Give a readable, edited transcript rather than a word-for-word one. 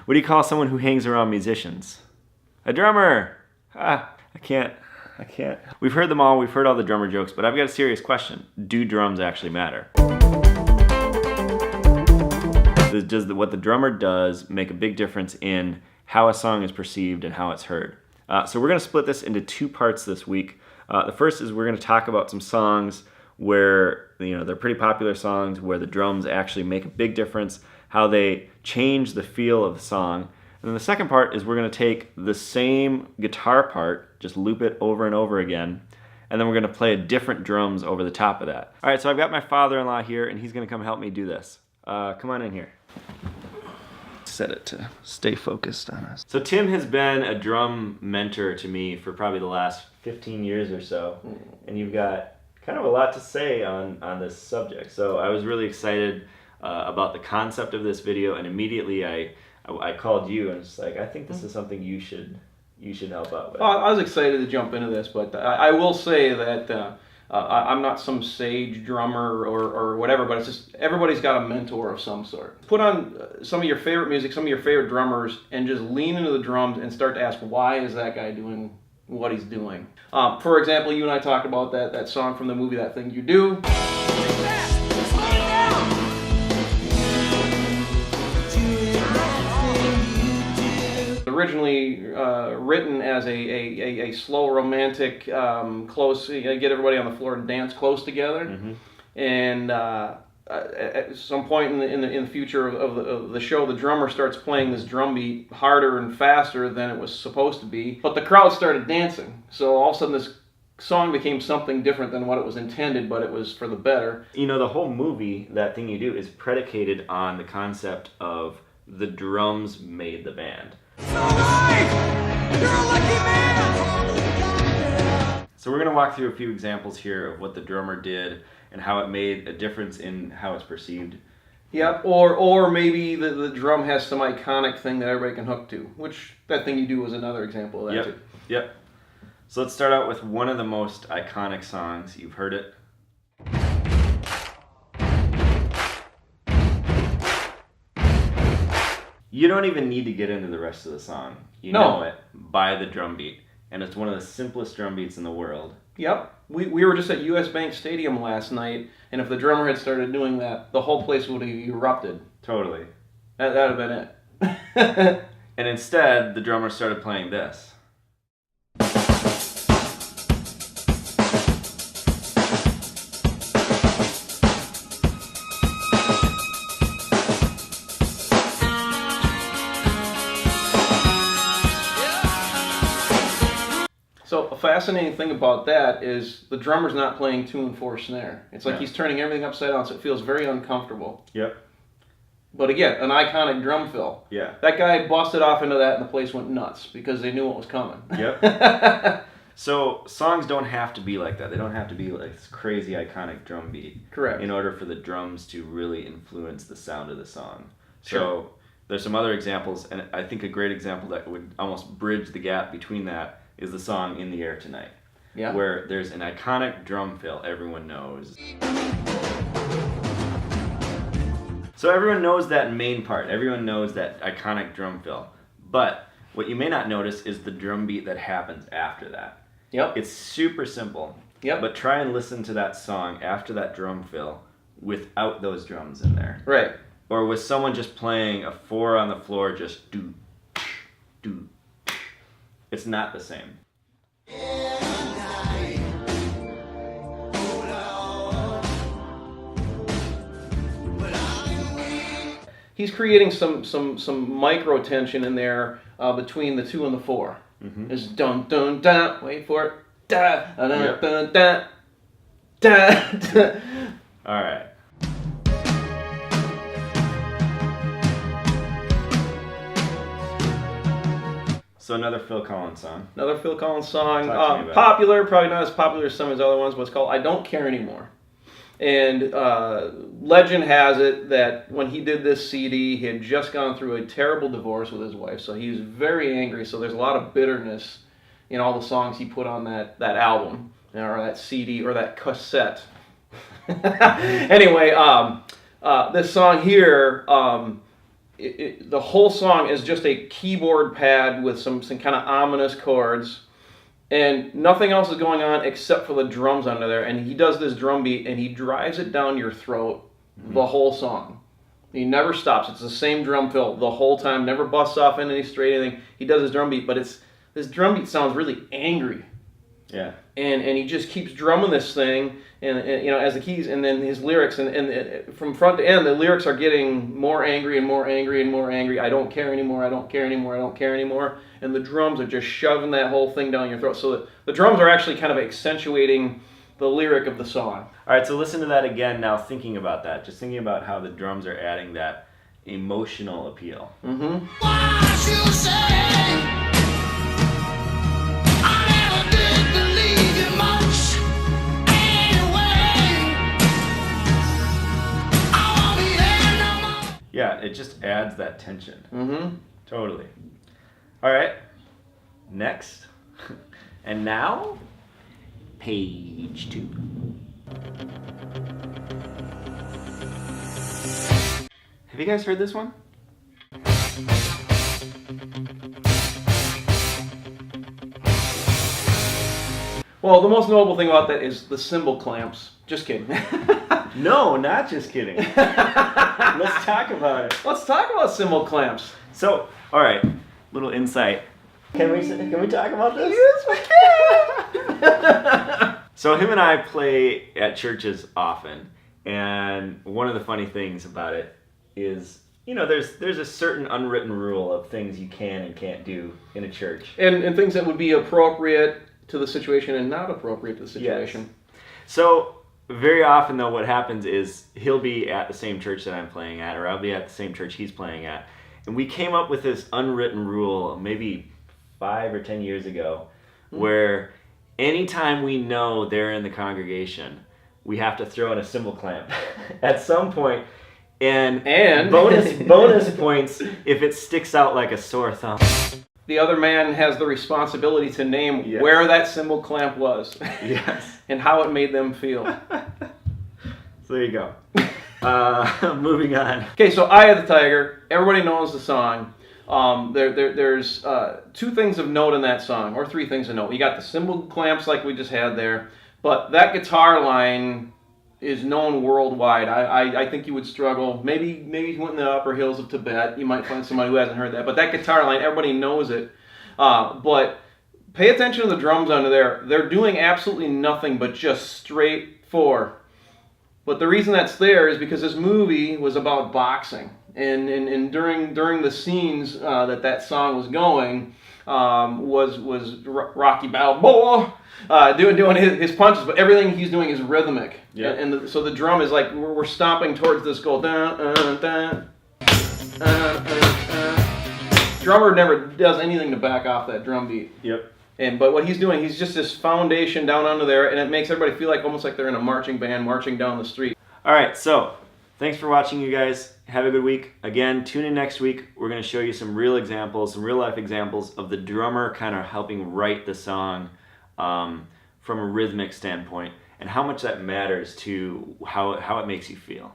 What do you call someone who hangs around musicians? A drummer. I can't. We've heard them all. We've heard all the drummer jokes, but I've got a serious question. Do drums actually matter? Does what the drummer does make a big difference in how a song is perceived and how it's heard? So we're going to split this into two parts this week. The first is we're going to talk about some songs where they're pretty popular songs where the drums actually make a big difference, how they change the feel of the song. And then the second part is we're going to take the same guitar part, just loop it over and over again, and then we're going to play different drums over the top of that. All right, so I've got my father-in-law here, and he's going to come help me do this. Come on in here. Set it to stay focused on us. So Tim has been a drum mentor to me for probably the last 15 years or so, and you've got kind of a lot to say on this subject. So I was really excited about the concept of this video, and immediately I called you and was like, I think this is something you should help out with. I was excited to jump into this, but I will say that I'm not some sage drummer or whatever, but it's just everybody's got a mentor of some sort. Put on some of your favorite music, some of your favorite drummers, and just lean into the drums and start to ask, why is that guy doing what he's doing? For example, you and I talked about that song from the movie That Thing You Do. Originally written as a slow romantic close, get everybody on the floor and dance close together. Mm-hmm. And at some point in the future of the show, the drummer starts playing this drum beat harder and faster than it was supposed to be, but the crowd started dancing. So all of a sudden this song became something different than what it was intended, but it was for the better. The whole movie, That Thing You Do, is predicated on the concept of the drums made the band. You're a lucky man! So we're going to walk through a few examples here of what the drummer did and how it made a difference in how it's perceived. Yep, or maybe the drum has some iconic thing that everybody can hook to, which That Thing You Do is another example of that too. Yep. So let's start out with one of the most iconic songs. You've heard it. You don't even need to get into the rest of the song. You know it by the drum beat. And it's one of the simplest drum beats in the world. Yep. We were just at US Bank Stadium last night, and if the drummer had started doing that, the whole place would have erupted. Totally. That would have been it. And instead, the drummer started playing this. So a fascinating thing about that is the drummer's not playing 2 and 4 snare. It's like he's turning everything upside down, so it feels very uncomfortable. Yep. But again, an iconic drum fill. Yeah. That guy busted off into that and the place went nuts because they knew what was coming. Yep. So songs don't have to be like that. They don't have to be like this crazy iconic drum beat. Correct. In order for the drums to really influence the sound of the song. Sure. So there's some other examples, and I think a great example that would almost bridge the gap between that is the song In the Air Tonight. Yeah. Where there's an iconic drum fill everyone knows. So everyone knows that main part. Everyone knows that iconic drum fill. But what you may not notice is the drum beat that happens after that. Yep. It's super simple. Yep. But try and listen to that song after that drum fill without those drums in there. Right. Or with someone just playing a 4 on the floor, just do. It's not the same. He's creating some micro tension in there between the 2 and the 4. Mm-hmm. It's dun dun dun. Wait for it. Da dun dun dun da. All right. So another Phil Collins song. Another Phil Collins song. Talk to me about Popular, probably not as popular as some of his other ones, but it's called I Don't Care Anymore. And legend has it that when he did this CD, he had just gone through a terrible divorce with his wife, so he was very angry. So there's a lot of bitterness in all the songs he put on that album, or that CD, or that cassette. Anyway, this song here, the whole song is just a keyboard pad with some kind of ominous chords, and nothing else is going on except for the drums under there. And he does this drum beat, and he drives it down your throat the whole song. He never stops. It's the same drum fill the whole time. Never busts off into any straight anything. He does his drum beat, but this drum beat sounds really angry. Yeah. And he just keeps drumming this thing, and as the keys, and then his lyrics, and from front to end, the lyrics are getting more angry and more angry and more angry. I don't care anymore. I don't care anymore. I don't care anymore. And the drums are just shoving that whole thing down your throat. So the drums are actually kind of accentuating the lyric of the song. All right, so listen to that again now, thinking about that. Just thinking about how the drums are adding that emotional appeal. Mm-hmm. What you say? I never did believe you much. Anyway, I won't be there no more. Yeah, it just adds that tension. Mm-hmm. Totally. All right, next. And now, page 2. Have you guys heard this one? Well, the most notable thing about that is the cymbal clamps. Just kidding. No, not just kidding. Let's talk about it. Let's talk about cymbal clamps. So, all right, little insight. Can we talk about this? Yes, we can. So him and I play at churches often, and one of the funny things about it is, there's a certain unwritten rule of things you can and can't do in a church. And things that would be appropriate to the situation and not appropriate to the situation. Yes. So very often though, what happens is he'll be at the same church that I'm playing at, or I'll be at the same church he's playing at, and we came up with this unwritten rule maybe 5 or 10 years ago, where anytime we know they're in the congregation, we have to throw in a cymbal clamp at some point, and bonus points if it sticks out like a sore thumb. The other man has the responsibility to name where that cymbal clamp was. Yes. And how it made them feel. So there you go. Moving on. Okay, so Eye of the Tiger. Everybody knows the song. There's 2 things of note in that song, or 3 things of note. You got the cymbal clamps like we just had there, but that guitar line is known worldwide. I think you would struggle. Maybe you went in the upper hills of Tibet, you might find somebody who hasn't heard that. But that guitar line, everybody knows it. But pay attention to the drums under there. They're doing absolutely nothing but just straight 4. But the reason that's there is because this movie was about boxing. And during the scenes that song was going, was Rocky Balboa doing his punches, but everything he's doing is rhythmic. Yeah. And so the drum is like we're stomping towards this goal. Drummer never does anything to back off that drum beat. Yep. But what he's doing, he's just this foundation down under there, and it makes everybody feel like almost like they're in a marching band marching down the street. All right, so thanks for watching, you guys. Have a good week. Again, tune in next week. We're going to show you some real examples, some real life examples of the drummer kind of helping write the song from a rhythmic standpoint, and how much that matters to how it makes you feel.